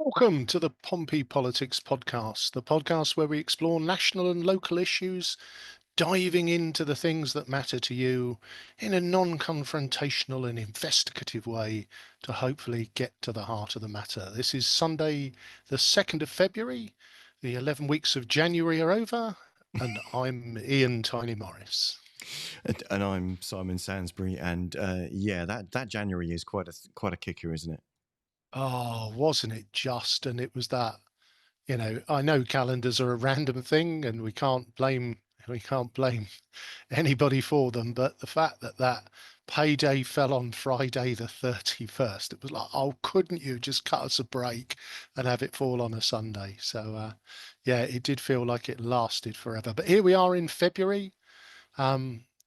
Welcome to the Pompey Politics Podcast, the podcast where we explore national and local issues, diving into the things that matter to you in a non-confrontational and investigative way to hopefully get to the heart of the matter. This is Sunday, the 2nd of February. The 11 weeks of January are over, and I'm Ian Tiny Morris. And I'm Simon Sansbury, and that January is quite a kicker, isn't it? Oh, wasn't it just? And it was that, I know calendars are a random thing and we can't blame anybody for them, but the fact that that payday fell on Friday the 31st, it was like, oh, couldn't you just cut us a break and have it fall on a Sunday? So yeah, it did feel like it lasted forever. But here we are in February.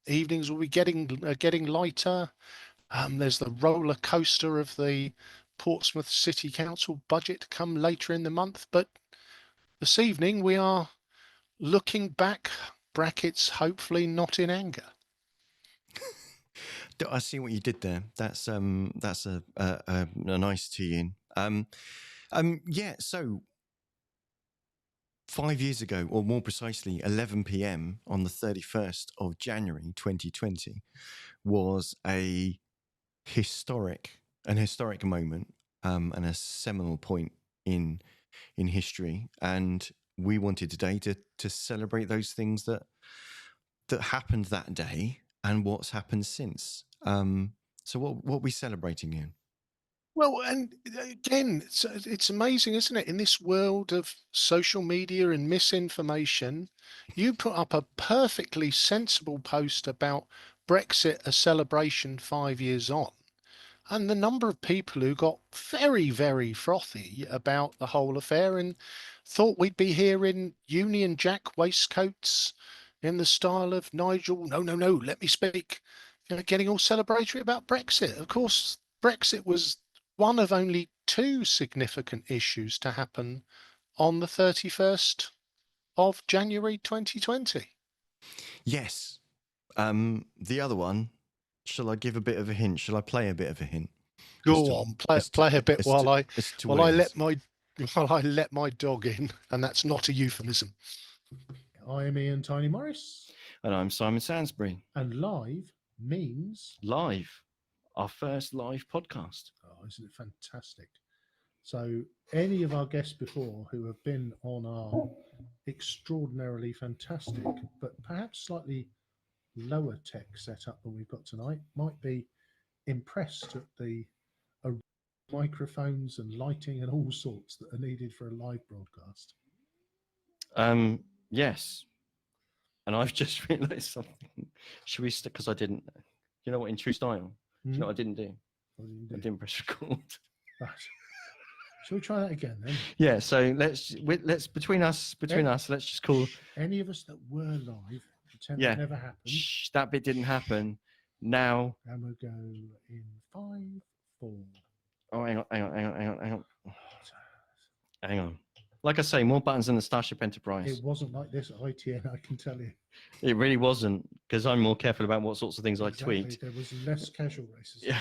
Evenings will be getting lighter. There's the roller coaster of the Portsmouth City Council budget to come later in the month. But this evening we are looking back, brackets, hopefully not in anger. I see what you did there. That's a nice tee in. Yeah. So 5 years ago, or more precisely, 11 p.m. on the 31st of January 2020, was an historic moment and a seminal point in history. And we wanted today to celebrate those things that happened that day and what's happened since. So what are we celebrating in? Well, and again, it's amazing, isn't it? In this world of social media and misinformation, you put up a perfectly sensible post about Brexit, a celebration 5 years on. And the number of people who got very, very frothy about the whole affair and thought we'd be hearing Union Jack waistcoats in the style of Nigel, no, no, no, let me speak, getting all celebratory about Brexit. Of course, Brexit was one of only two significant issues to happen on the 31st of January 2020. Yes. The other one, shall I give a bit of a hint? Shall I play a bit of a hint? Go on, play a bit while I let my dog in, and that's not a euphemism. I'm Ian Tiny Morris. And I'm Simon Sansbury. And live means live, our first live podcast. Oh, isn't it fantastic? So any of our guests before who have been on our extraordinarily fantastic, but perhaps slightly lower tech setup than we've got tonight might be impressed at the microphones and lighting and all sorts that are needed for a live broadcast. Yes. And I've just realised something. Should we stick? Because I didn't. You know what? In true style, you know what I didn't do? I didn't press record. Right. Shall we try that again then? Yeah. So let's between us, let's just call any of us that were live. Pretend it never happened. Shh, that bit didn't happen. Now. And we'll go in 5, 4. Oh, hang on. Like I say, more buttons than the Starship Enterprise. It wasn't like this at ITN, I can tell you. It really wasn't, because I'm more careful about what sorts of things I tweet. There was less casual racism. Yeah.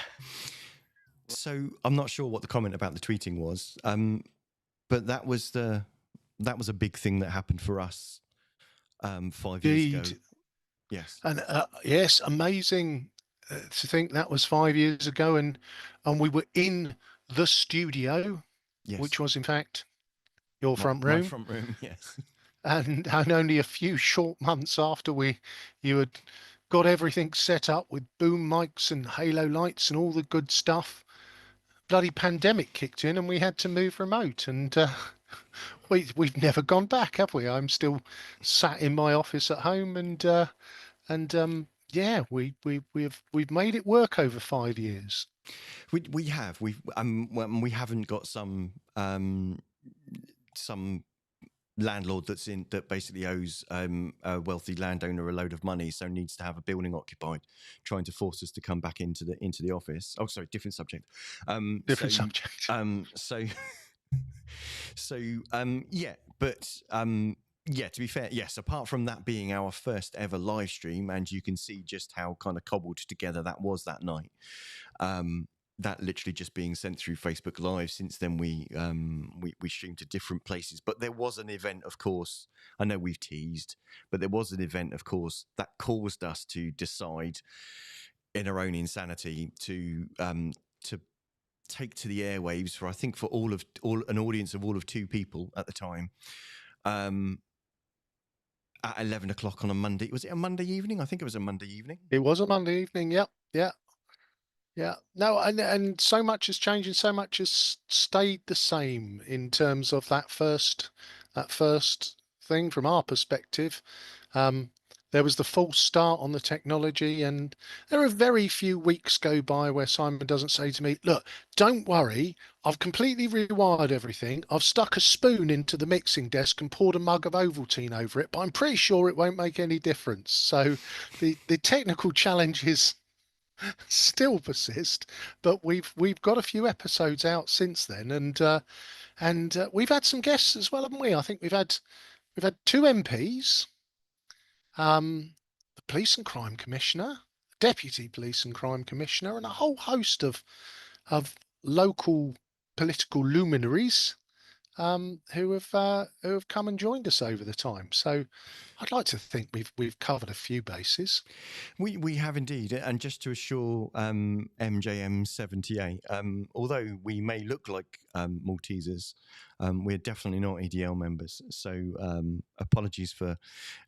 So I'm not sure what the comment about the tweeting was, but that was a big thing that happened for us 5 years ago. Yes. And yes, amazing to think that was 5 years ago, and we were in the studio, which was in fact your front room. My front room, yes. And only a few short months after you had got everything set up with boom mics and halo lights and all the good stuff, bloody pandemic kicked in and we had to move remote. And we've never gone back, have we? I'm still sat in my office at home, and yeah, we've made it work over 5 years. We have. We haven't got some landlord that basically owes a wealthy landowner a load of money, so needs to have a building occupied, trying to force us to come back into the office. Oh, sorry, different subject. Yeah, to be fair, yes, apart from that being our first ever live stream, and you can see just how kind of cobbled together that was that night, that literally just being sent through Facebook Live. Since then, we streamed to different places. But there was an event, of course. I know we've teased, but there was an event, of course, that caused us to decide, in our own insanity, to take to the airwaves for, I think, for all an audience of all of 2 people at the time. At 11 o'clock on a Monday. Was it a Monday evening? I think it was a Monday evening. It was a Monday evening. Yep. Yeah. Yeah. No, and so much has changed and so much has stayed the same in terms of that first thing from our perspective. Um, there was the false start on the technology, and there are very few weeks go by where Simon doesn't say to me, "Look, don't worry, I've completely rewired everything. I've stuck a spoon into the mixing desk and poured a mug of Ovaltine over it, but I'm pretty sure it won't make any difference." So the technical challenges still persist, but we've got a few episodes out since then, and we've had some guests as well, haven't we? I think we've had 2 MPs, the police and crime commissioner, deputy police and crime commissioner, and a whole host of local political luminaries who have come and joined us over the time. So I'd like to think we've covered a few bases. We have indeed, and just to assure MJM78, although we may look like Maltesers, we're definitely not EDL members. So apologies for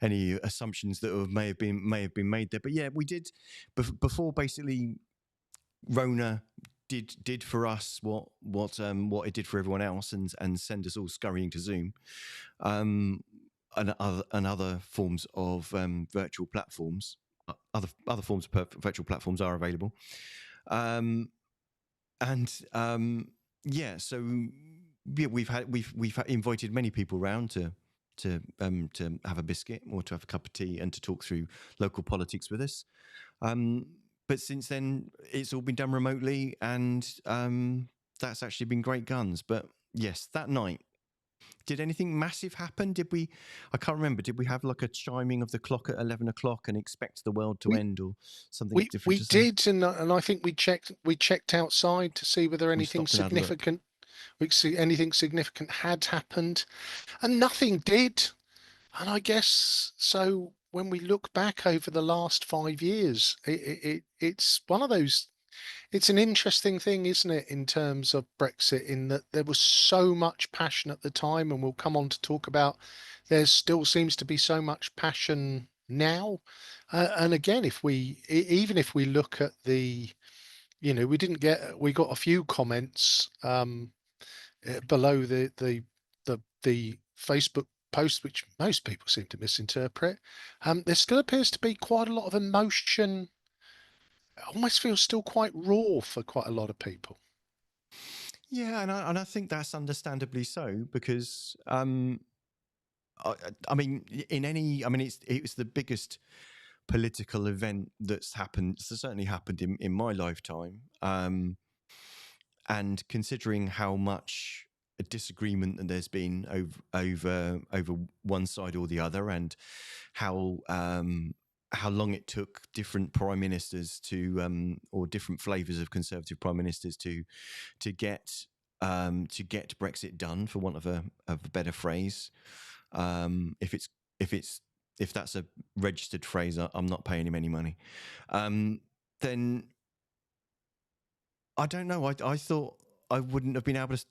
any assumptions that may have been made there. But yeah, we did before basically Rona did for us what it did for everyone else, and send us all scurrying to Zoom. And other forms of virtual platforms, other forms of virtual platforms are available. Yeah, so yeah, we've invited many people round to have a biscuit or to have a cup of tea and to talk through local politics with us. But since then, it's all been done remotely, and that's actually been great guns. But yes, that night, did anything massive happen? I can't remember. Did we have like a chiming of the clock at 11 o'clock and expect the world to We end, or something we different we to say? did, and I think we checked outside to see whether We anything stopped and had a look. significant we could see anything significant had happened, and nothing did. And I guess so. When we look back over the last 5 years, it's one of those. It's an interesting thing, isn't it, in terms of Brexit, in that there was so much passion at the time, and we'll come on to talk about there still seems to be so much passion now. And again, even if we look at we got a few comments below the Facebook post, which most people seem to misinterpret. There still appears to be quite a lot of emotion. It almost feels still quite raw for quite a lot of people. Yeah, and I think that's understandably so, because I mean, it's the biggest political event that's certainly happened in my lifetime. And considering how much a disagreement that there's been over one side or the other, and how long it took different prime ministers or different flavors of Conservative prime ministers to get Brexit done, for want of a better phrase. If that's a registered phrase, I'm not paying him any money. Then I don't know. I thought I wouldn't have been able to.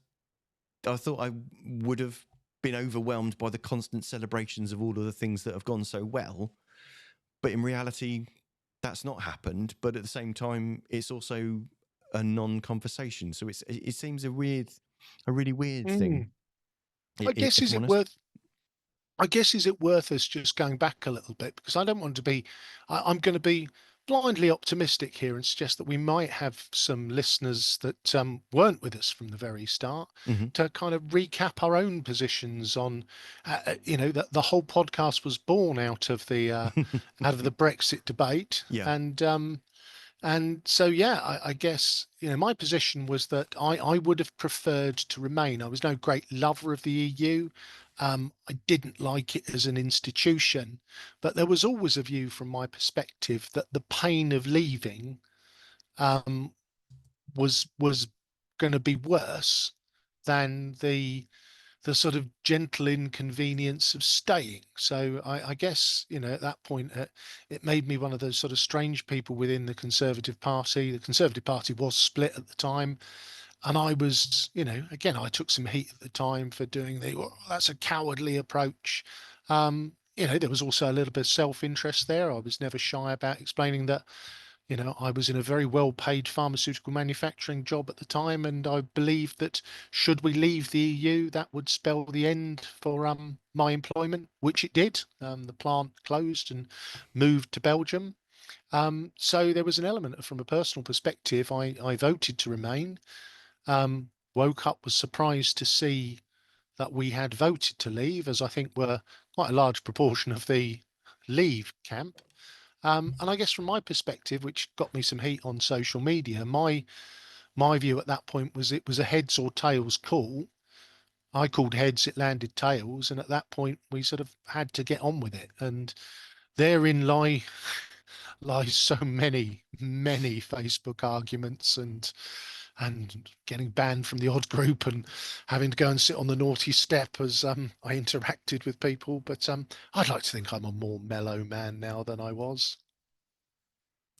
I thought I would have been overwhelmed by the constant celebrations of all of the things that have gone so well. But in reality, that's not happened. But at the same time, it's also a non-conversation. So it seems a really weird thing. I guess If is I'm it honest. worth I guess is it worth us just going back a little bit, because I don't want to be I'm going to be blindly optimistic here and suggest that we might have some listeners that weren't with us from the very start, Mm-hmm. to kind of recap our own positions on that the whole podcast was born out of the Brexit debate, Yeah. and so, yeah, I guess, my position was that I would have preferred to remain. I was no great lover of the EU. I didn't like it as an institution, but there was always a view from my perspective that the pain of leaving um, was going to be worse than the sort of gentle inconvenience of staying. So I guess, at that point, it made me one of those sort of strange people within the Conservative Party. The Conservative Party was split at the time. And I was, again, I took some heat at the time for doing well, that's a cowardly approach. There was also a little bit of self-interest there. I was never shy about explaining that I was in a very well-paid pharmaceutical manufacturing job at the time, and I believed that should we leave the EU, that would spell the end for my employment, which it did. The plant closed and moved to Belgium. So there was an element from a personal perspective. I voted to remain. Woke up, was surprised to see that we had voted to leave, as I think were quite a large proportion of the leave camp. And I guess from my perspective, which got me some heat on social media, my view at that point was it was a heads or tails call. I called heads, it landed tails, and at that point we sort of had to get on with it. And therein lies so many Facebook arguments and getting banned from the odd group and having to go and sit on the naughty step as I interacted with people. But I'd like to think I'm a more mellow man now than I was.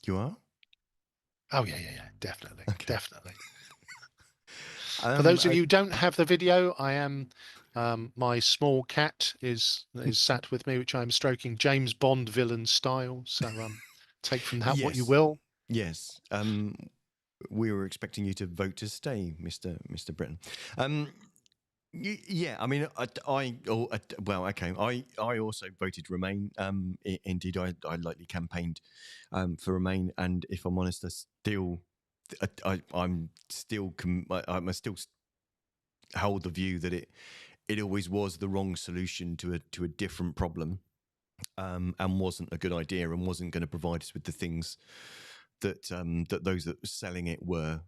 You are? Oh yeah, definitely, Okay. definitely. For those of you who don't have the video, I am my small cat is sat with me, which I'm stroking James Bond villain style. So take from that what you Yes. will. Yes. We were expecting you to vote to stay, Mr. Britton. Yeah, I mean, well, okay. I also voted Remain. Indeed, I lightly campaigned for Remain, and if I'm honest, I'm still hold the view that it always was the wrong solution to a different problem, and wasn't a good idea, and wasn't going to provide us with the things that that those that were selling it were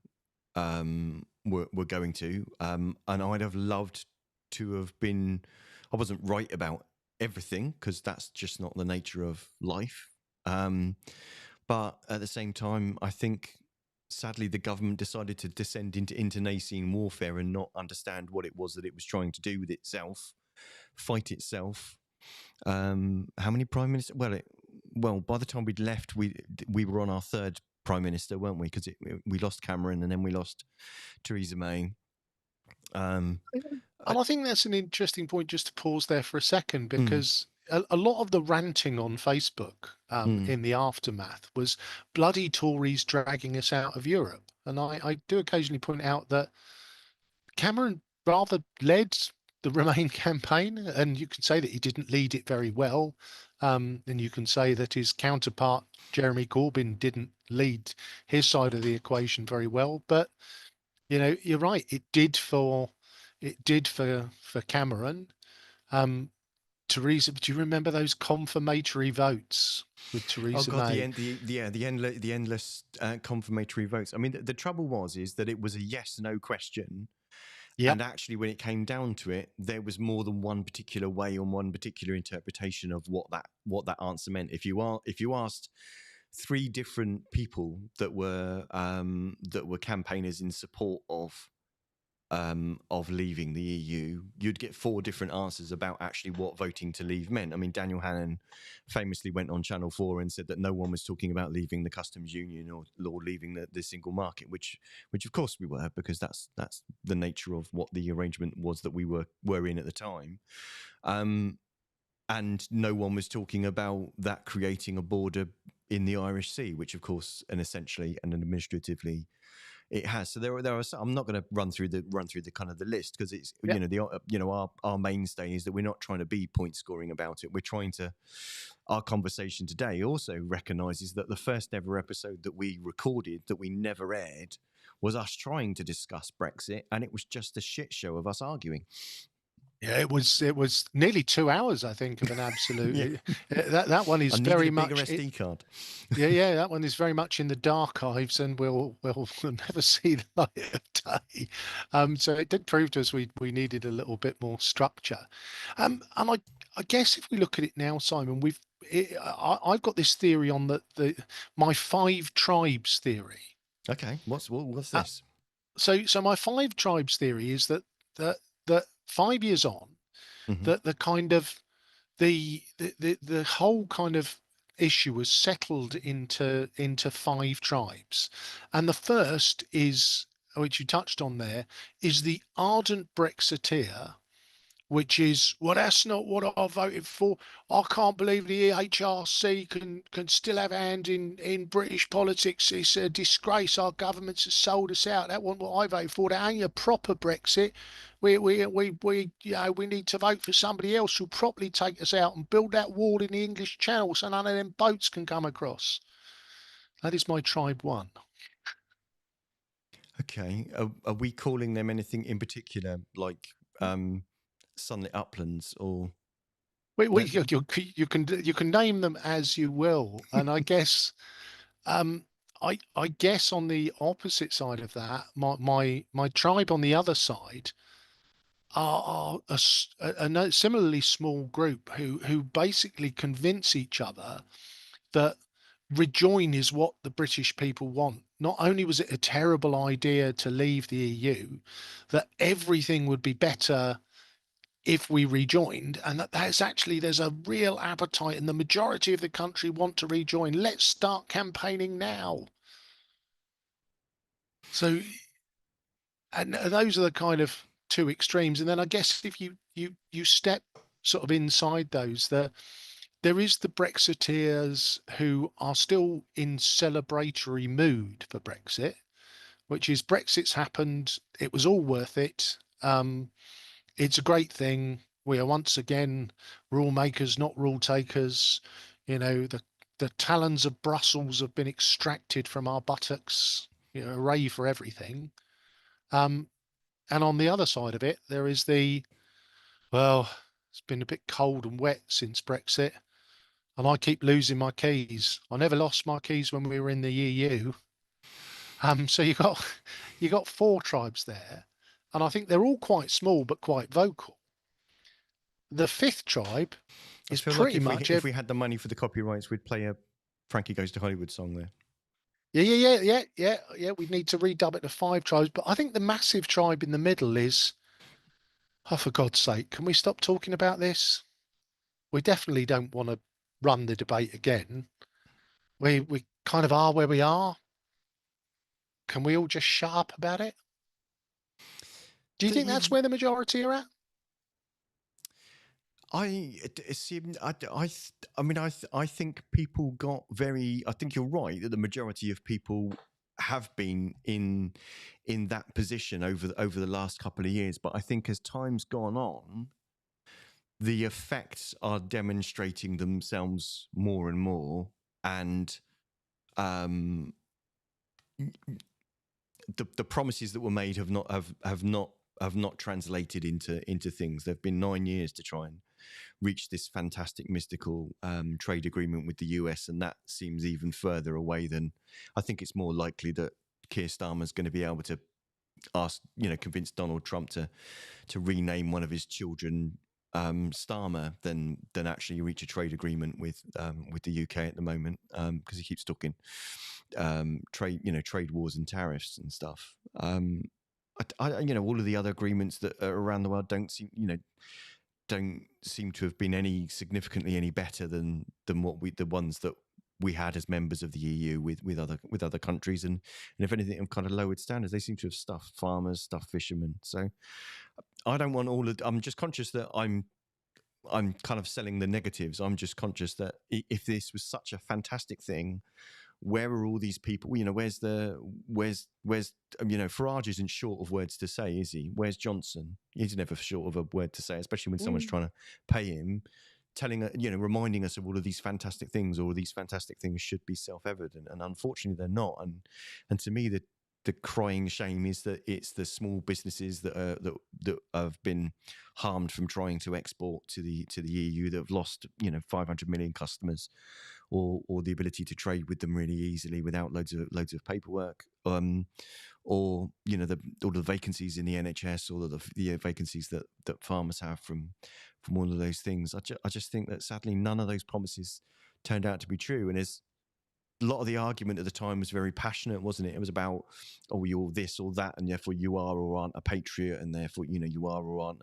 going to. And I'd have loved to have been. I wasn't right about everything because that's just not the nature of life. But at the same time, I think sadly the government decided to descend into internecine warfare and not understand what it was that it was trying to do with itself, fight itself. How many prime ministers? Well, by the time we'd left, we were on our third prime minister, weren't we? Because we lost Cameron and then we lost Theresa May. And I think that's an interesting point just to pause there for a second, because a lot of the ranting on Facebook in the aftermath was bloody Tories dragging us out of Europe. And I do occasionally point out that Cameron rather led the Remain campaign, and you can say that he didn't lead it very well. And you can say that his counterpart, Jeremy Corbyn, didn't lead his side of the equation very well. But, you're right. It did for Cameron. Theresa, do you remember those confirmatory votes with Oh Theresa God, May? the endless confirmatory votes. I mean, the trouble is that it was a yes/no question. Yep. And actually, when it came down to it, there was more than one particular way or one particular interpretation of what that answer meant. If you asked three different people that were campaigners in support of leaving the EU, you'd get four different answers about actually what voting to leave meant. I mean, Daniel Hannan famously went on Channel 4 and said that no one was talking about leaving the customs union or leaving the single market, which of course we were, because that's the nature of what the arrangement was that we were in at the time. And no one was talking about that creating a border in the Irish Sea, which of course, and essentially and administratively, it has. So there are some, I'm not going to run through the kind of the list, because it's our mainstay is that we're not trying to be point scoring about it. We're trying to. Our conversation today also recognises that the first ever episode that we recorded that we never aired was us trying to discuss Brexit, and it was just a shit show of us arguing. Yeah, it was nearly 2 hours, I think, of an absolute. That one is I very needed a bigger much. SD card. Yeah, that one is very much in the dark archives, and we'll never see the light of day. So it did prove to us we needed a little bit more structure. And I guess if we look at it now, Simon, I've got this theory on my five tribes theory. Okay, what's Uh, this? so my five tribes theory is that 5 years on, Mm-hmm. that the kind of the whole kind of issue was settled into five tribes, and the first is, which you touched on there, is the ardent Brexiteer, which is, well, that's not what I voted for. I can't believe the EHRC can still have a hand in British politics. It's a disgrace. Our governments have sold us out. That wasn't what I voted for. That ain't a proper Brexit. We need to vote for somebody else who'll properly take us out and build that wall in the English Channel so none of them boats can come across. That is my tribe one. Okay, are we calling them anything in particular, like sunlit uplands or We, no? you can name them as you will, and I guess Um, I guess on the opposite side of that, my tribe on the other side are a similarly small group who basically convince each other that rejoin is what the British people want. Not only was it a terrible idea to leave the EU, that everything would be better if we rejoined, and there's a real appetite, and the majority of the country want to rejoin. Let's start campaigning now. So, and those are the kind of two extremes. And then I guess if you step sort of inside those, there is the Brexiteers who are still in celebratory mood for Brexit, which is Brexit's happened. It was all worth it. It's a great thing. We are once again rule makers, not rule takers. The talons of Brussels have been extracted from our buttocks. Hooray for everything. Um, and on the other side of it, there is well, it's been a bit cold and wet since Brexit, and I keep losing my keys. I never lost my keys when we were in the EU. So you got four tribes there, and I think they're all quite small but quite vocal. The fifth tribe I is feel like pretty much if we had the money for the copyrights, we'd play a Frankie Goes to Hollywood song there. yeah. We need to redub it to five tribes, but I think the massive tribe in the middle is, oh, for God's sake, can we stop talking about this? We definitely don't want to run the debate again. We kind of are where we are. Can we all just shut up about it? Do you think The, that's where the majority are at? I think people got very. I think you're right that the majority of people have been in that position over the last couple of years. But I think as time's gone on, the effects are demonstrating themselves more and more, and um, the promises that were made have not translated into things. There've been 9 years to try and reach this fantastic mystical trade agreement with the US, and that seems even further away than I think it's more likely that Keir Starmer's going to be able to convince Donald Trump to rename one of his children Starmer than actually reach a trade agreement with the UK at the moment, because he keeps talking trade wars and tariffs and stuff. All of the other agreements that are around the world don't seem to have been any significantly any better than the ones that we had as members of the EU with other countries, and if anything, have kind of lowered standards. They seem to have stuffed farmers, stuffed fishermen. So I don't want all of. I'm just conscious that I'm kind of selling the negatives. I'm just conscious that if this was such a fantastic thing, where are all these people? Where's Farage isn't short of words to say, is he? Where's Johnson? He's never short of a word to say, especially when someone's trying to pay him, reminding us of all of these fantastic things, or these fantastic things should be self-evident, and unfortunately they're not. And to me, the crying shame is that it's the small businesses that have been harmed from trying to export to the EU, that have lost 500 million customers, or the ability to trade with them really easily without loads of paperwork, or all the vacancies in the NHS, all of the vacancies that farmers have from all of those things. I just think that sadly none of those promises turned out to be true, and as a lot of the argument at the time was very passionate, wasn't it? It was about, oh, you're this or that, and therefore you are or aren't a patriot, and therefore you are or aren't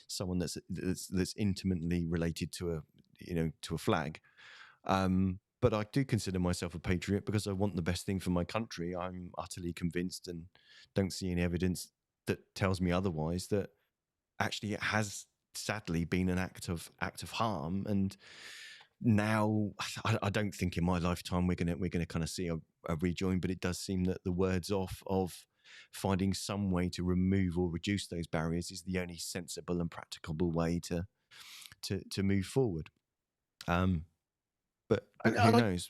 someone that's intimately related to a flag. But I do consider myself a patriot because I want the best thing for my country. I'm utterly convinced, and don't see any evidence that tells me otherwise, that actually it has sadly been an act of harm. And now I don't think in my lifetime we're gonna kind of see a rejoin, but it does seem that the words off of finding some way to remove or reduce those barriers is the only sensible and practicable way to move forward. But who knows?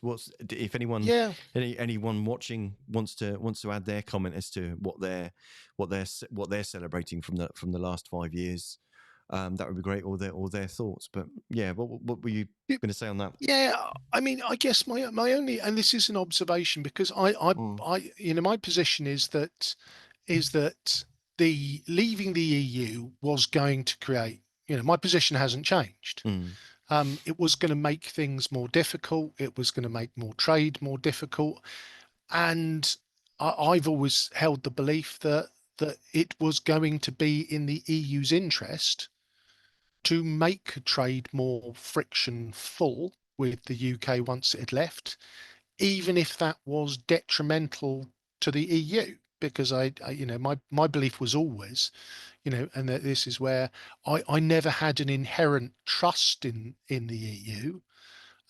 If anyone yeah. anyone watching wants to add their comment as to what they're celebrating from the last 5 years, that would be great, or their thoughts. But yeah, what were you going to say on that? Yeah, I mean, I guess my only, and this is an observation, because my position is that the leaving the EU was going to create, my position hasn't changed. Mm. It was going to make things more difficult. It was going to make more trade more difficult, and I've always held the belief that it was going to be in the EU's interest to make trade more frictionful with the UK once it had left, even if that was detrimental to the EU. Because my belief was always, and that this is where I never had an inherent trust in the EU,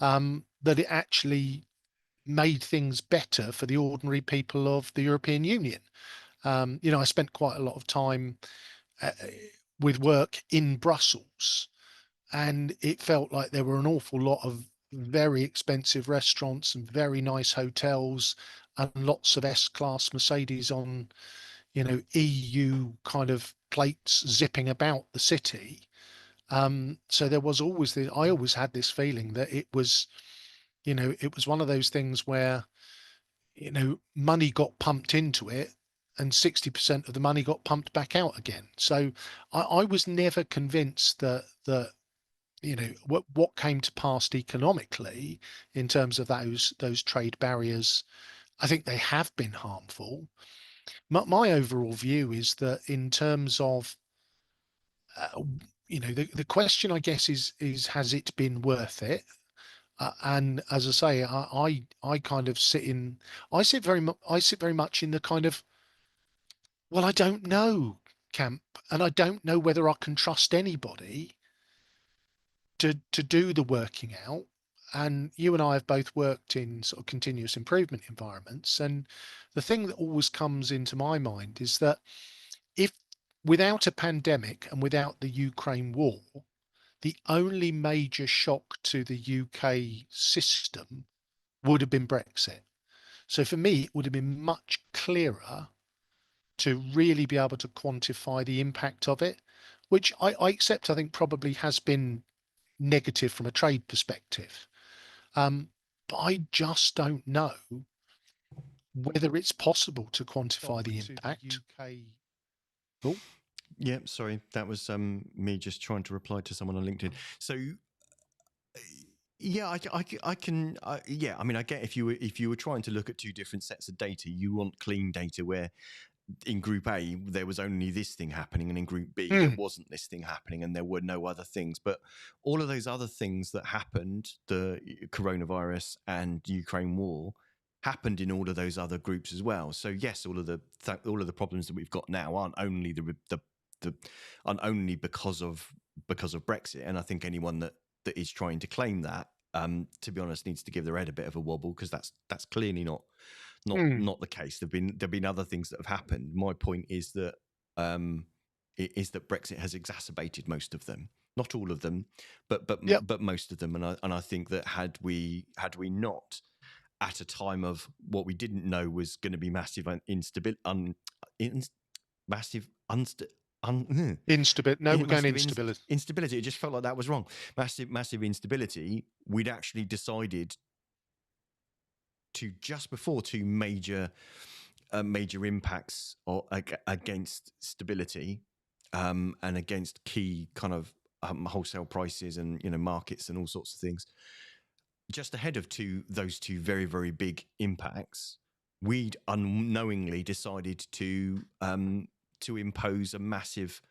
that it actually made things better for the ordinary people of the European Union. I spent quite a lot of time uh, with work in Brussels, and it felt like there were an awful lot of very expensive restaurants and very nice hotels and lots of S-class Mercedes on, EU kind of plates zipping about the city. So there was always I always had this feeling that it was one of those things where, money got pumped into it and 60% of the money got pumped back out again. So I was never convinced that what came to pass economically in terms of those trade barriers. I think they have been harmful. My overall view is that in terms of the question, I guess, is has it been worth it? And as I say, I kind of I sit very much in the kind of, well, I don't know camp, and I don't know whether I can trust anybody to do the working out. And you and I have both worked in sort of continuous improvement environments, and the thing that always comes into my mind is that if without a pandemic and without the Ukraine war, the only major shock to the UK system would have been Brexit. So for me, it would have been much clearer to really be able to quantify the impact of it, which I accept, I think probably has been negative from a trade perspective. But I just don't know whether it's possible to quantify the impact. Oh, Yeah, sorry, that was me just trying to reply to someone on LinkedIn. So yeah, I can. Yeah, I mean, I get if you were trying to look at two different sets of data, you want clean data where in Group A there was only this thing happening, and in Group B there wasn't this thing happening, and there were no other things. But all of those other things that happened, the coronavirus and Ukraine war, happened in all of those other groups as well. So yes, all of the problems that we've got now aren't only aren't only because of Brexit. And I think anyone that is trying to claim that, to be honest, needs to give their head a bit of a wobble, because that's clearly not the case. There've been other things that have happened. My point is that that Brexit has exacerbated most of them, not all of them, yep, but most of them. And I think that had we not, at a time of what we didn't know was going to be massive instability, massive instability. No, we're going massive instability. instability. It just felt like that was wrong. Massive instability. We'd actually decided to, just before two major impacts against stability, and against key kind of wholesale prices and markets and all sorts of things. just ahead of those two very, very big impacts, we'd unknowingly decided to impose a massive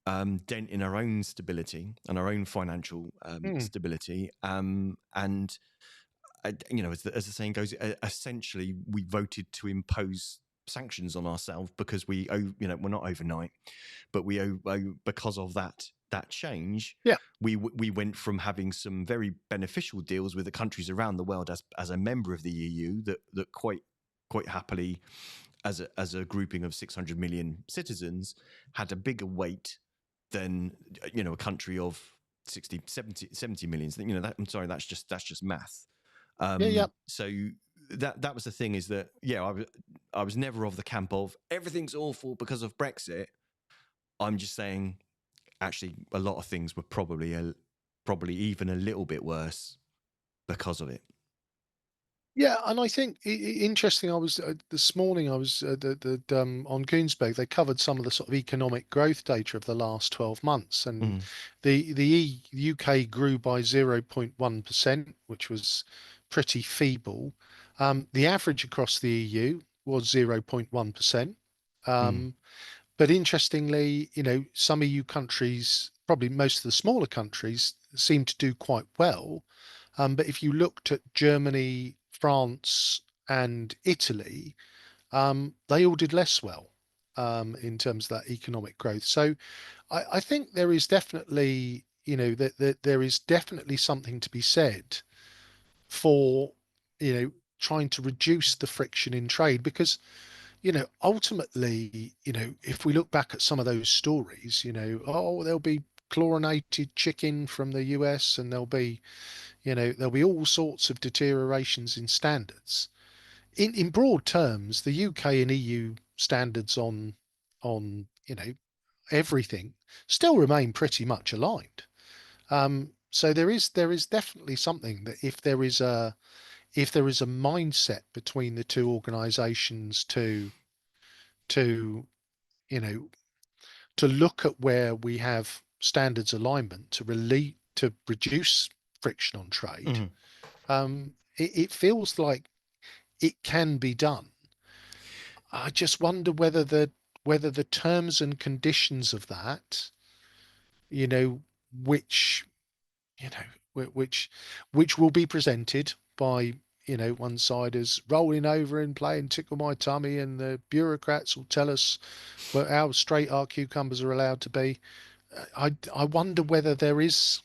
dent in our own stability and our own financial Mm. stability. And as the saying goes, essentially we voted to impose sanctions on ourselves because we're not overnight, but we owe because of that change. Yeah. We went from having some very beneficial deals with the countries around the world as a member of the EU that quite happily, as a grouping of 600 million citizens, had a bigger weight than a country of 60, 70 millions. I'm sorry, that's just math. Yeah. So that was the thing, is that I was never of the camp of everything's awful because of Brexit. I'm just saying, actually, a lot of things were probably even a little bit worse because of it. Yeah, and I think interesting. I was this morning. I was on Goonsberg. They covered some of the sort of economic growth data of the last 12 months, and the UK grew by 0.1%, which was pretty feeble. The average across the EU was 0.1%. But interestingly, some EU countries, probably most of the smaller countries, seem to do quite well. But if you looked at Germany, France, and Italy, they all did less well in terms of that economic growth. So I think there is definitely, that there is definitely something to be said for, trying to reduce the friction in trade because ultimately, if we look back at some of those stories, oh, there'll be chlorinated chicken from the US and there'll be all sorts of deteriorations in standards. In broad terms, the UK and EU standards on everything still remain pretty much aligned. So there is definitely something that if there is a mindset between the two organisations to you know to look at where we have standards alignment to reduce friction on trade, Mm-hmm. it feels like it can be done. I just wonder whether the terms and conditions of that, you know, which you know which will be presented by one side as rolling over and playing tickle my tummy, and the bureaucrats will tell us how straight our cucumbers are allowed to be. I wonder whether there is,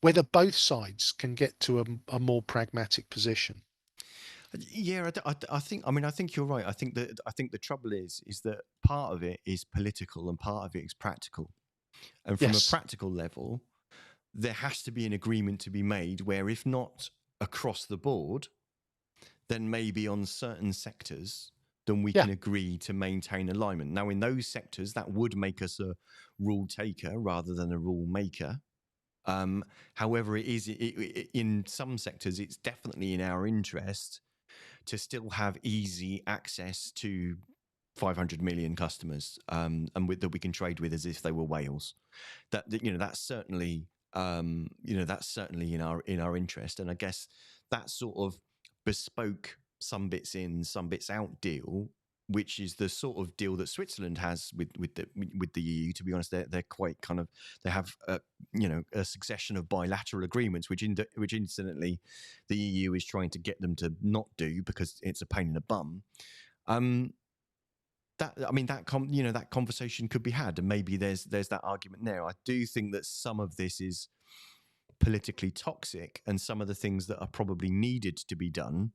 whether both sides can get to a more pragmatic position. Yeah, I think. I mean, I think you're right. I think the trouble is that part of it is political and part of it is practical. And from a Yes. practical level, there has to be an agreement to be made where, if not across the board, then maybe on certain sectors, then we Yeah. can agree to maintain alignment. Now, in those sectors, that would make us a rule taker rather than a rule maker. However, in some sectors, it's definitely in our interest to still have easy access to 500 million customers, and that we can trade with as if they were whales. That's certainly that's certainly in our interest. And I guess that sort of bespoke some bits in, some bits out deal, which is the sort of deal that Switzerland has with the EU. To be honest, they're quite kind of, they have a succession of bilateral agreements, which incidentally the EU is trying to get them to not do because it's a pain in the bum. That conversation could be had, and maybe there's that argument there. I do think that some of this is politically toxic, and some of the things that are probably needed to be done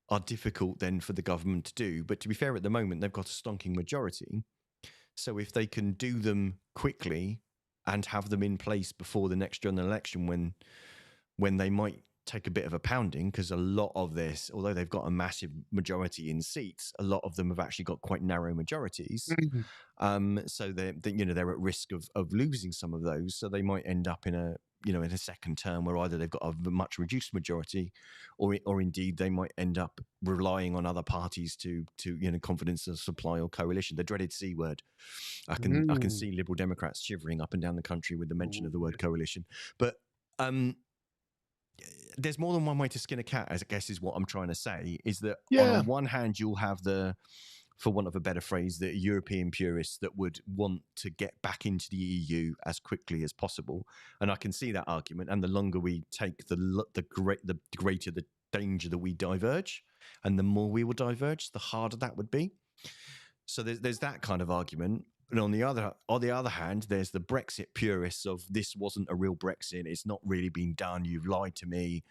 are difficult then for the government to do. But to be fair, at the moment they've got a stonking majority, so if they can do them quickly and have them in place before the next general election, when they might take a bit of a pounding, because a lot of this, although they've got a massive majority in seats, a lot of them have actually got quite narrow majorities. Mhm. So they're at risk of losing some of those. So they might end up in a second term where either they've got a much reduced majority, or indeed they might end up relying on other parties to confidence of supply or coalition. The dreaded C word. I can Mm. see Liberal Democrats shivering up and down the country with the mention of the Ooh, word coalition. But there's more than one way to skin a cat, as I guess is what I'm trying to say, is that Yeah. on one hand, you'll have for want of a better phrase, the European purists that would want to get back into the EU as quickly as possible. And I can see that argument. And the longer we take, the greater the danger that we diverge. And the more we will diverge, the harder that would be. So there's that kind of argument. And on the other hand, there's the Brexit purists of this wasn't a real Brexit. It's not really been done. You've lied to me.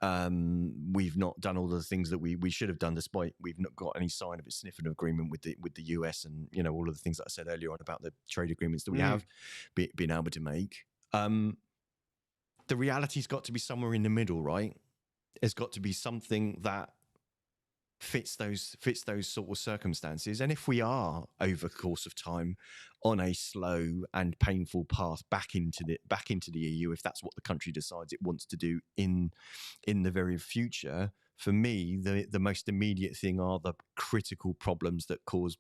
We've not done all the things that we should have done, despite we've not got any sign of a sniffing agreement with the US, and all of the things that I said earlier on about the trade agreements that we have been able to make. The reality's got to be somewhere in the middle, right? There's got to be something that fits those sort of circumstances. And if we are over the course of time on a slow and painful path back into the EU, if that's what the country decides it wants to do in the very future, for me the most immediate thing are the critical problems that cause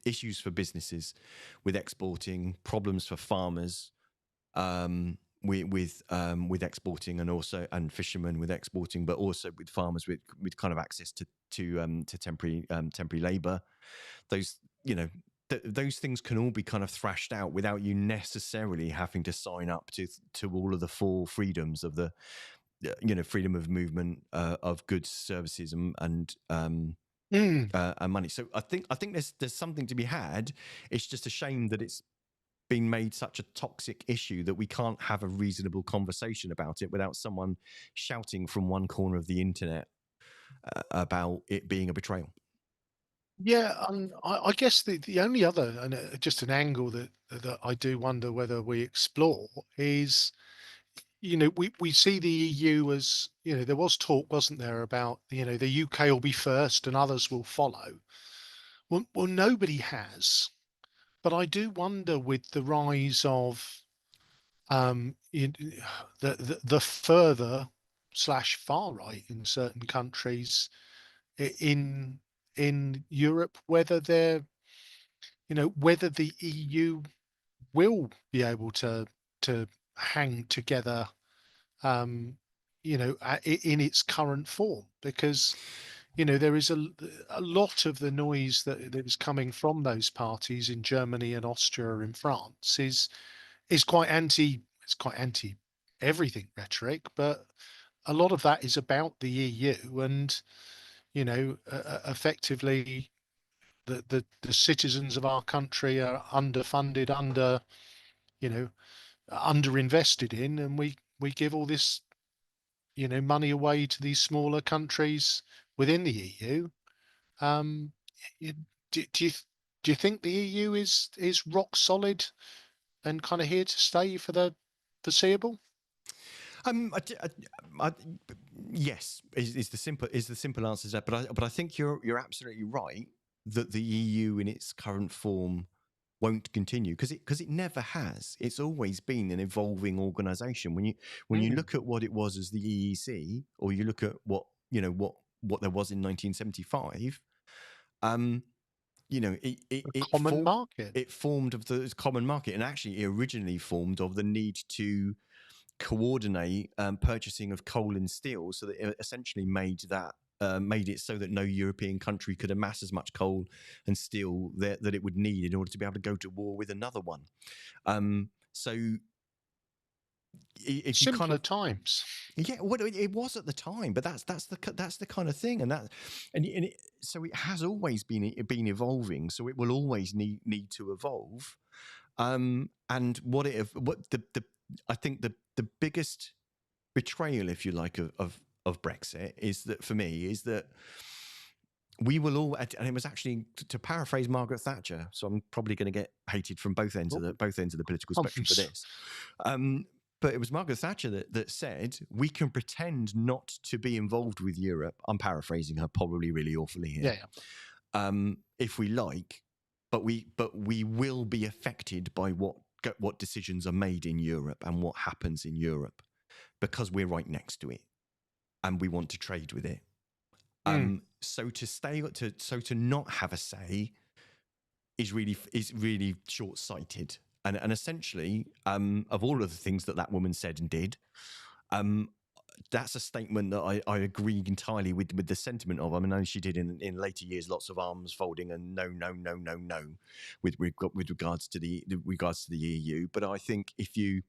issues for businesses with exporting, problems for farmers, with exporting, and fishermen with exporting, but also with farmers with kind of access to temporary labour. Those those things can all be kind of thrashed out without you necessarily having to sign up to all of the four freedoms of the freedom of movement, of goods, services, and money. So I think there's something to be had. It's just a shame that it's been made such a toxic issue that we can't have a reasonable conversation about it without someone shouting from one corner of the internet about it being a betrayal. Yeah, I guess the only other, and just an angle that I do wonder whether we explore is, we see the EU as, there was talk, wasn't there, about, the UK will be first and others will follow. Well, nobody has, but I do wonder with the rise of the further slash far right in certain countries in Europe, whether whether the EU will be able to hang together, in its current form, because there is a lot of the noise that is coming from those parties in Germany and Austria and France is quite anti it's quite anti everything rhetoric, but a lot of that is about the EU, and effectively the citizens of our country are underfunded, you know underinvested in, and we give all this money away to these smaller countries within the EU. Um, you, do you think the EU is rock solid and kind of here to stay for the foreseeable? Um, I, I, yes, is the simple answer to that. But I think you're absolutely right that the EU in its current form won't continue because it never has. It's always been an evolving organisation. When you look at what it was as the EEC, or you look at what there was in 1975, A common market. it formed of the common market, and actually it originally formed of the need to coordinate purchasing of coal and steel, so that it essentially made it so that no European country could amass as much coal and steel that it would need in order to be able to go to war with another one. So if you kind Simpler of times. yeah, what it was at the time, but that's the kind of thing, so it has always been evolving, so it will always need to evolve. And what the I think the biggest betrayal, if you like, of Brexit is that, for me, is that we will all, and it was actually, to paraphrase Margaret Thatcher, so I'm probably going to get hated from both ends of the political spectrum for this. But it was Margaret Thatcher that said, we can pretend not to be involved with Europe. I'm paraphrasing her probably really awfully here. Yeah. If we like, but we will be affected by what decisions are made in Europe and what happens in Europe, because we're right next to it and we want to trade with it. So to not have a say is really short-sighted. And essentially, of all of the things that woman said and did, that's a statement that I agree entirely with the sentiment of. I mean, I know she did in later years lots of arms folding and no, with regards to the EU. But I think if you've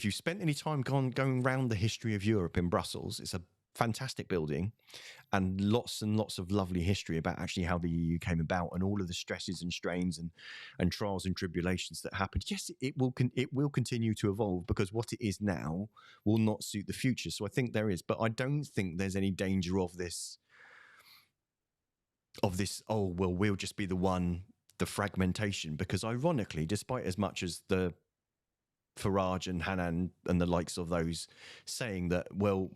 spent any time going around the history of Europe in Brussels, it's a fantastic building and lots of lovely history about actually how the EU came about and all of the stresses and strains and trials and tribulations that happened. Yes, it will continue to evolve because what it is now will not suit the future. So I think there is, but I don't think there's any danger of this. Oh well, we'll just be the fragmentation, because ironically, despite as much as the Farage and Hanan and the likes of those saying that, well,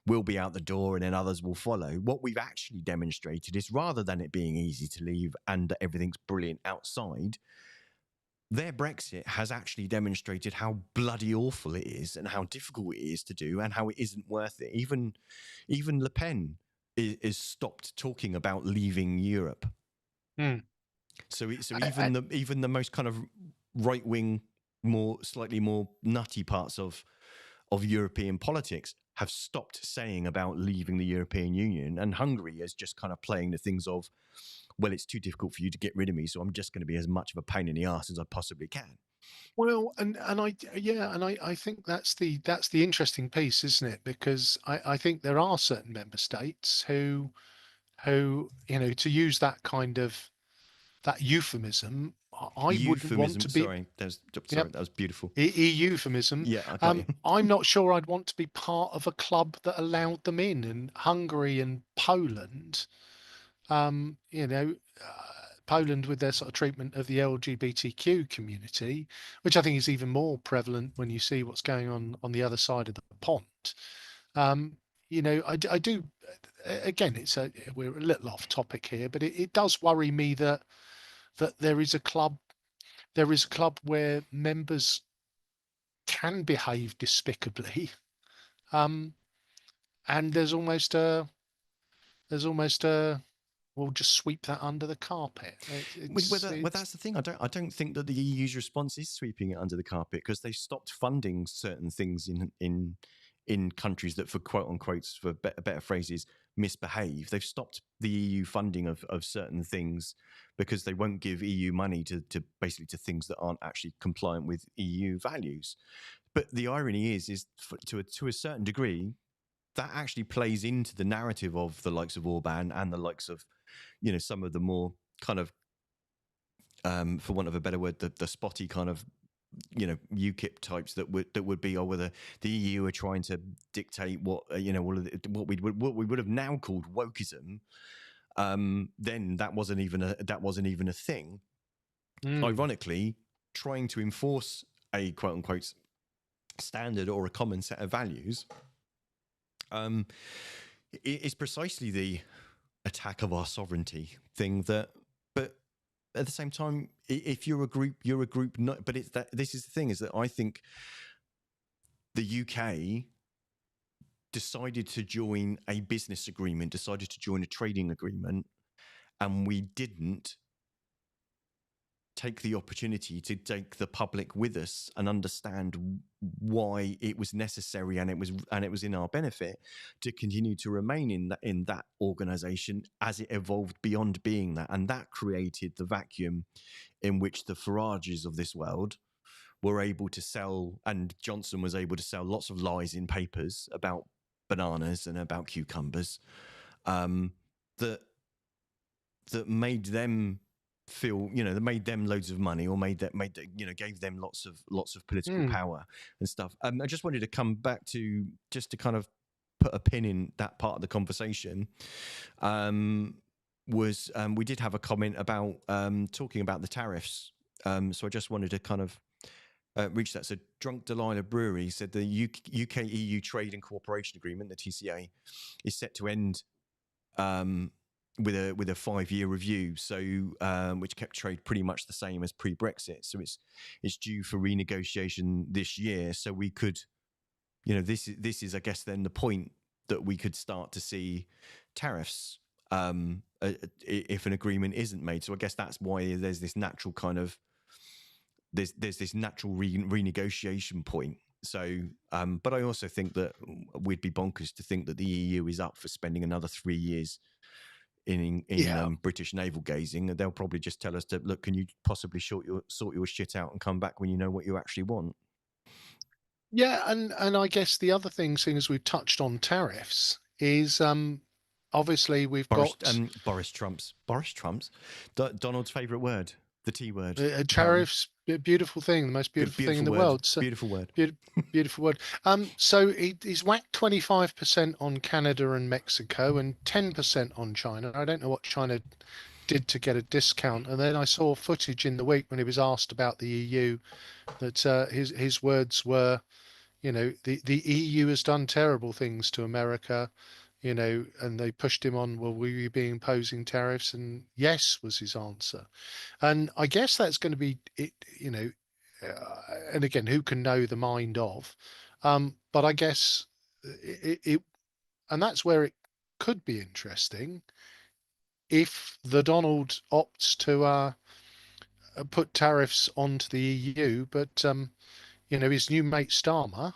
we'll be out the door and then others will follow. What we've actually demonstrated is, rather than it being easy to leave and that everything's brilliant outside, their Brexit has actually demonstrated how bloody awful it is and how difficult it is to do and how it isn't worth it. Even Le Pen is stopped talking about leaving Europe. Mm. So even the most kind of right wing, slightly more nutty parts of European politics have stopped saying about leaving the European Union, and Hungary is just kind of playing the things of, well, it's too difficult for you to get rid of me, so I'm just going to be as much of a pain in the arse as I possibly can. Well, and I think that's the interesting piece, isn't it? Because I think there are certain member states who to use that kind of that euphemism, I wouldn't want Euphemism. to be. Sorry, Yep, that was beautiful. euphemism. Yeah, I got you. I'm not sure I'd want to be part of a club that allowed them in. And Hungary and Poland, um, you know, Poland with their sort of treatment of the LGBTQ community, which I think is even more prevalent when you see what's going on the other side of the pond. Um, I do. Again, we're a little off topic here, but it does worry me that there is a club where members can behave despicably, um, and there's almost a we'll just sweep that under the carpet. Well, that's the thing. I don't think that the EU's response is sweeping it under the carpet, because they stopped funding certain things in countries that, for quote unquote, for better phrases, misbehave. They've stopped the EU funding of certain things because they won't give EU money to basically to things that aren't actually compliant with EU values. But the irony is to a certain degree, that actually plays into the narrative of the likes of Orban and the likes of, some of the more kind of, for want of a better word, the spotty kind of, UKIP types that would be, whether the EU are trying to dictate what what we would have now called wokeism. Then that wasn't even a thing. Ironically, trying to enforce a quote unquote standard or a common set of values is precisely the attack of our sovereignty thing. But at the same time, if you're a group, you're a group. Not, but it's that. This is the thing: is that I think the UK decided to join a business agreement, decided to join a trading agreement, and we didn't take the opportunity to take the public with us and understand why it was necessary and it was in our benefit to continue to remain in that organization as it evolved beyond being that. And that created the vacuum in which the Farages of this world were able to sell, and Johnson was able to sell lots of lies in papers about bananas and about cucumbers, that made them feel, that made them loads of money, or gave them lots of political power and stuff. I just wanted to come back to, just to kind of put a pin in that part of the conversation. We did have a comment about talking about the tariffs. So I just wanted to kind of reach that. So Drunk Delilah Brewery said the UK EU Trade and Cooperation Agreement, the TCA, is set to end with a 5-year review, so which kept trade pretty much the same as pre-Brexit. So it's due for renegotiation this year. So we could, this is I guess then the point that we could start to see tariffs if an agreement isn't made. So I guess that's why there's this natural kind of there's this natural renegotiation point. So, but I also think that we'd be bonkers to think that the EU is up for spending another 3 years in Yeah. British navel gazing. They'll probably just tell us to look. Can you possibly sort your shit out and come back when you know what you actually want? Yeah, and I guess the other thing, seeing as we've touched on tariffs, is obviously we've got Boris Trump's Donald's favourite word, the T word. Apparently, tariffs, beautiful thing, the most beautiful thing in beautiful the word. world. So Beautiful word. beautiful word. So he's whacked 25% on Canada and Mexico and 10% on China. I don't know what China did to get a discount. And then I saw footage in the week when he was asked about the EU that his words were, the EU has done terrible things to America, and they pushed him on, well, will you be imposing tariffs? And yes, was his answer. And I guess that's going to be it, and again, who can know the mind of? But I guess and that's where it could be interesting if the Donald opts to put tariffs onto the EU, but his new mate Starmer,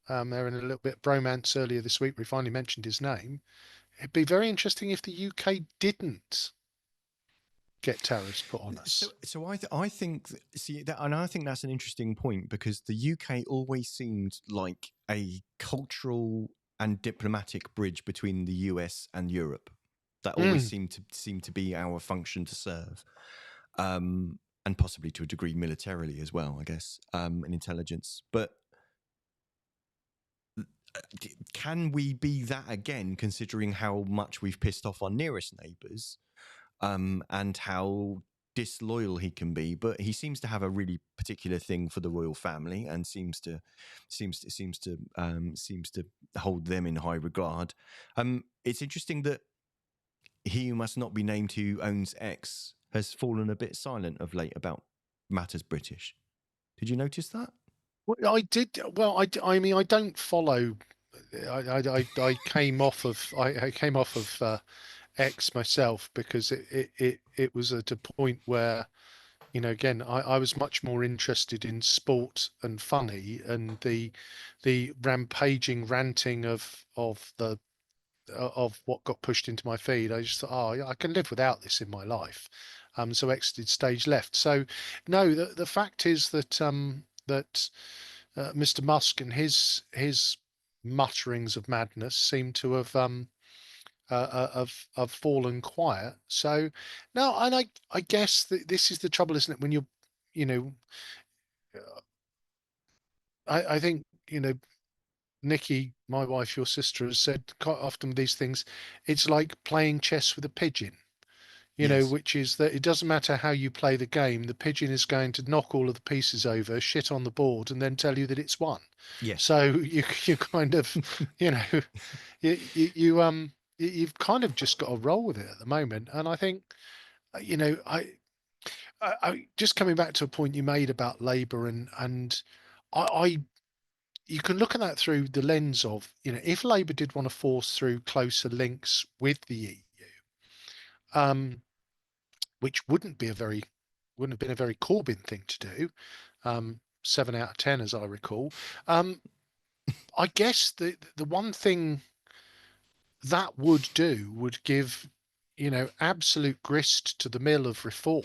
they're in a little bit bromance earlier this week. We finally mentioned his name. It'd be very interesting if the UK didn't get tariffs put on us. So I think see that, and I think that's an interesting point because the UK always seemed like a cultural and diplomatic bridge between the US and Europe. That always Mm. seemed to be our function to serve, and possibly to a degree militarily as well, I guess, and intelligence. But can we be that again, considering how much we've pissed off our nearest neighbours, and how disloyal he can be? But he seems to have a really particular thing for the royal family, and seems to hold them in high regard. It's interesting that he who must not be named, who owns X, has fallen a bit silent of late about matters British. Did you notice that? Well, I did. Well, I mean, I don't follow. I came off of I came off of X myself because it was at a point where, again, I was much more interested in sport and funny and the rampaging ranting of what got pushed into my feed. I just thought, oh, yeah, I can live without this in my life. So exited stage left. So no, the fact is that Mr. Musk and his mutterings of madness seem to have fallen quiet. So no, and I guess that this is the trouble, isn't it? When you're, you know, I think Nikki, my wife, your sister, has said quite often with these things, it's like playing chess with a pigeon. Yes. Which is that it doesn't matter how you play the game, the pigeon is going to knock all of the pieces over, shit on the board, and then tell you that it's won. Yes. So you kind of, you know, you've kind of just got to roll with it at the moment. And I think, I just coming back to a point you made about Labour and I you can look at that through the lens of, if Labour did want to force through closer links with the EU, which wouldn't have been a very Corbyn thing to do. 7 out of 10, as I recall. I guess the one thing that would do would give, absolute grist to the mill of reform.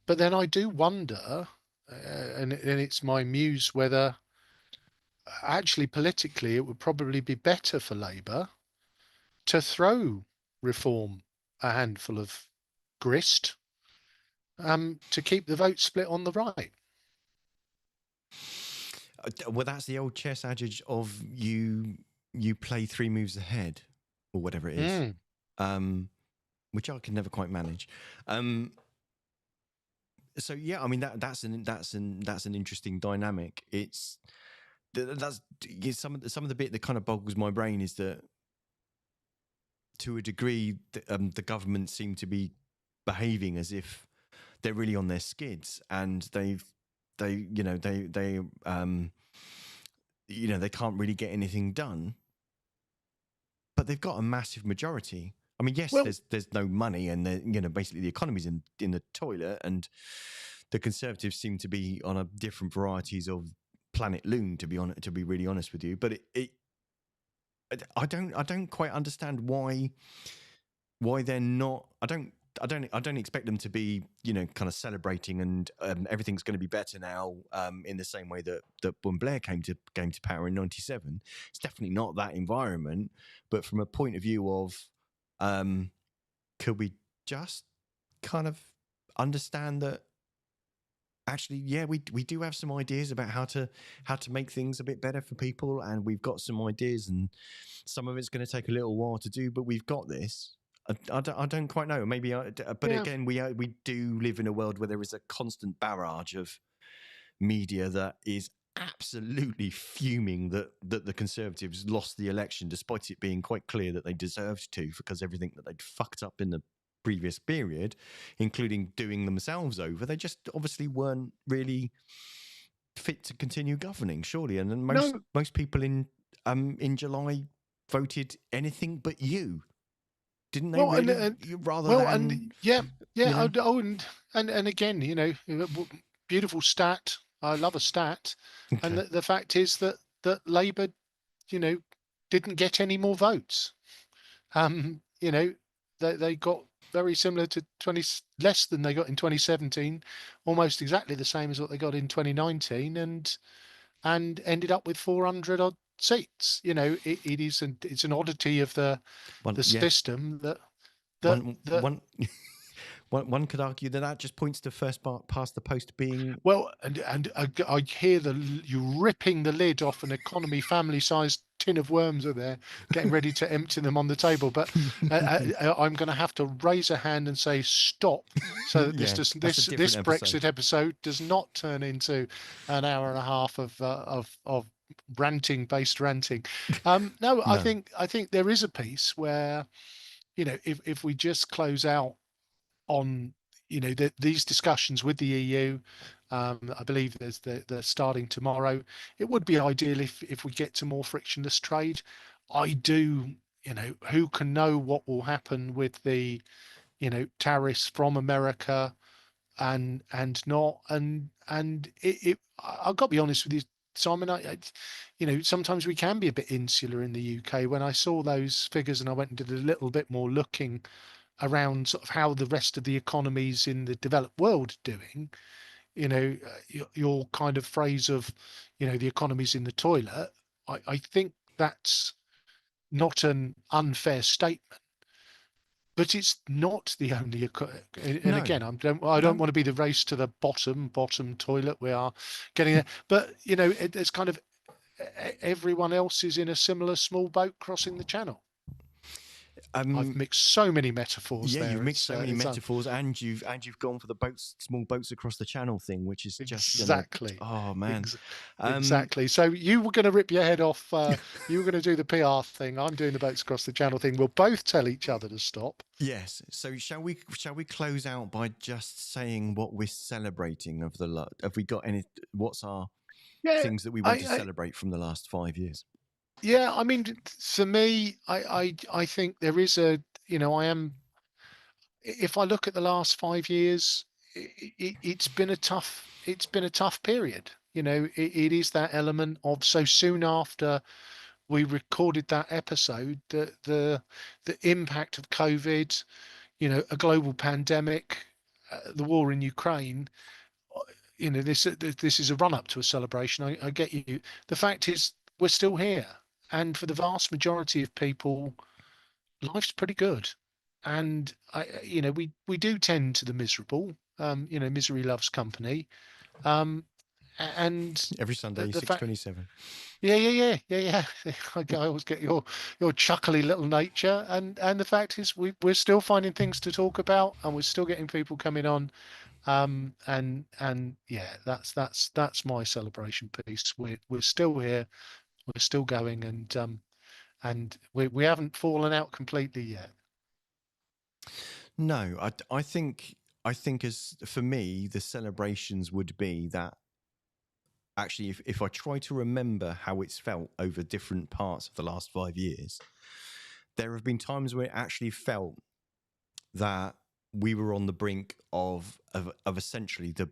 But then I do wonder, and it's my muse, whether actually politically it would probably be better for Labour to throw reform a handful of grist, to keep the vote split on the right. Well, that's the old chess adage of you play 3 moves ahead, or whatever it is, which I can never quite manage. So yeah, I mean that's an interesting dynamic. That's some of the bit that kind of boggles my brain is that, to a degree, the government seem to be behaving as if they're really on their skids, and they can't really get anything done, but they've got a massive majority. I mean, yes, Well, there's no money, and basically the economy's in the toilet, and the Conservatives seem to be on a different varieties of planet loon, to be really honest with you. But I don't quite understand why they're not. I don't expect them to be, kind of celebrating and everything's going to be better now, in the same way that when Blair came to power in '97. It's definitely not that environment. But from a point of view of, could we just kind of understand that actually, yeah, we do have some ideas about how to make things a bit better for people, and we've got some ideas, and some of it's going to take a little while to do, but we've got this. I don't quite know. Maybe, but Yeah. again, we do live in a world where there is a constant barrage of media that is absolutely fuming that the Conservatives lost the election, despite it being quite clear that they deserved to, because everything that they'd fucked up in the previous period, including doing themselves over. They just obviously weren't really fit to continue governing, surely. And then No. most people in July voted anything but you. Didn't they Well, really? Rather well, than, and yeah, you yeah. know, And again, beautiful stat. I love a stat, and okay. the fact is that Labour, you know, didn't get any more votes. You know, they got very similar to less than they got in 2017, almost exactly the same as what they got in 2019, and ended up with 400 odd seats. It's an oddity of the Yeah, system that that one that one could argue that just points to first past the post being. well, and I hear you ripping the lid off an economy family-sized tin of worms are there, getting ready to empty them on the table. But I'm going to have to raise a hand and say stop, so that Yeah, that's a this different episode. Brexit episode does not turn into an hour and a half of based ranting. No, I No. think there is a piece where, if we just close out on these discussions with the EU. I believe they're starting tomorrow. It would be ideal if we get to more frictionless trade. I do, who can know what will happen with the tariffs from America and not I've got to be honest with you, Simon. Sometimes we can be a bit insular in the UK. When I saw those figures and I went and did a little bit more looking around sort of how the rest of the economies in the developed world are doing, your kind of phrase of, the economy's in the toilet. I think that's not an unfair statement, but it's not the only. And No. again, I don't No. want to be the race to the bottom toilet. We are getting there, but it's kind of everyone else is in a similar small boat crossing the channel. I've mixed so many metaphors Yeah, you've there. mixed so many metaphors, and you've gone for the small boats across the channel thing, which is just exactly. Oh man, Exactly. So you were going to rip your head off. You were going to do the PR thing. I'm doing the boats across the channel thing. We'll both tell each other to stop. Yes. So shall we close out by just saying what we're celebrating of the lot? Have we got any? What's our things that we want to celebrate from the last 5 years? Yeah, I mean, for me, I think there is I am. If I look at the last 5 years, it's been a tough period. It is that element of, so soon after we recorded that episode, the impact of COVID, a global pandemic, the war in Ukraine. This is a run up to a celebration. I get you. The fact is, we're still here, and for the vast majority of people, life's pretty good. And we do tend to the miserable. Misery loves company. And Every Sunday, the fact, 6:27. yeah. I always get your chuckly little nature, and the fact is, we're still finding things to talk about, and we're still getting people coming on. And yeah, that's my celebration piece. We're still here, we're still going, and we haven't fallen out completely yet. No, I think as for me, the celebrations would be that actually, if I try to remember how it's felt over different parts of the last 5 years, there have been times where it actually felt that we were on the brink of essentially the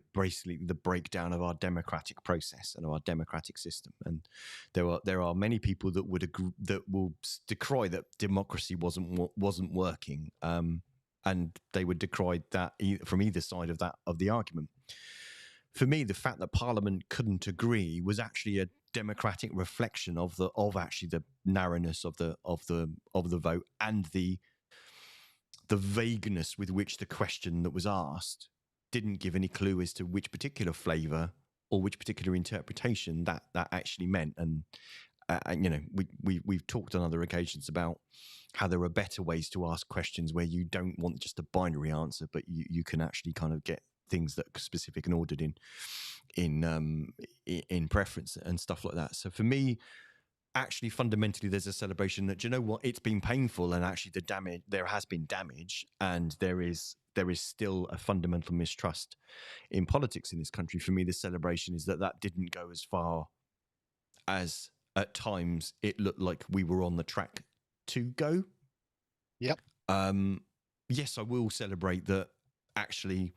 breakdown of our democratic process and our democratic system. And there are many people that would agree, that will decry that democracy wasn't working, and they would decry that from either side of the argument. For me, the fact that Parliament couldn't agree was actually a democratic reflection of actually the narrowness of the vote, and the vagueness with which the question that was asked didn't give any clue as to which particular flavour or which particular interpretation that actually meant. And we've talked on other occasions about how there are better ways to ask questions where you don't want just a binary answer, but you can actually kind of get things that are specific and ordered in preference and stuff like that. So for me, actually, fundamentally, there's a celebration that, you know what, it's been painful, and actually there has been damage, and there is still a fundamental mistrust in politics in this country. For me, the celebration is that didn't go as far as at times it looked like we were on the track to go. Yep. Yes, I will celebrate that actually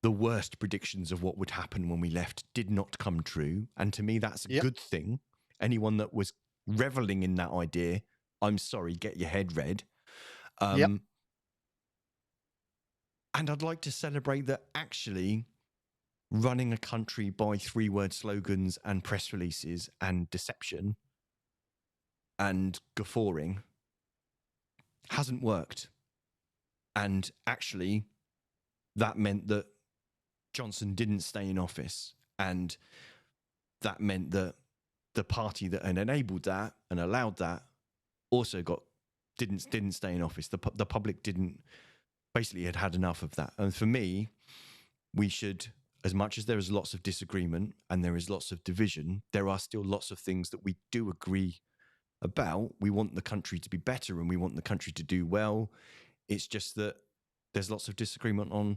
the worst predictions of what would happen when we left did not come true. And to me, that's a good thing. Anyone that was reveling in that idea, I'm sorry, get your head read. And I'd like to celebrate that actually running a country by 3-word slogans and press releases and deception and guffawing hasn't worked. And actually, that meant that Johnson didn't stay in office. And that meant that the party that had enabled that and allowed that also didn't stay in office. The public had enough of that. And for me, we should, as much as there is lots of disagreement and there is lots of division, there are still lots of things that we do agree about. We want the country to be better and we want the country to do well. It's just that there's lots of disagreement on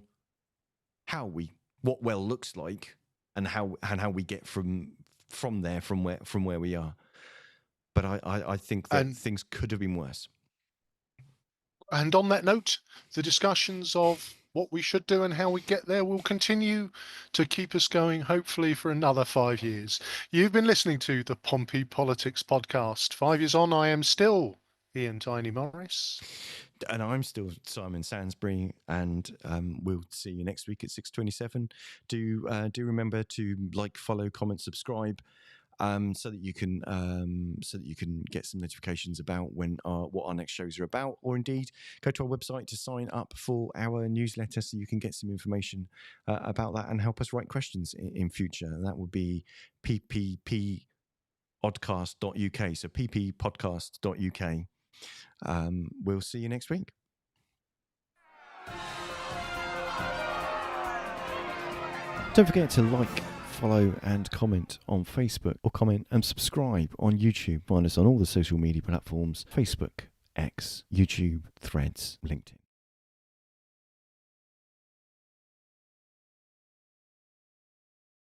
what well looks like and how we get from where we are. But I think that things could have been worse. And on that note, the discussions of what we should do and how we get there will continue to keep us going, hopefully for another 5 years. You've been listening to the Pompey Politics Podcast. 5 years on, I am still Ian Tiny Morris. And I'm still Simon Sansbury, and we'll see you next week at 6:27. Do remember to like, follow, comment, subscribe, so that you can get some notifications about what our next shows are about, or indeed go to our website to sign up for our newsletter so you can get some information about that and help us write questions in future. That would be pppodcast.uk. So pppodcast.uk. We'll see you next week. Don't forget to like, follow and comment on Facebook, or comment and subscribe on YouTube. Find us on all the social media platforms: Facebook, X, YouTube, Threads, LinkedIn.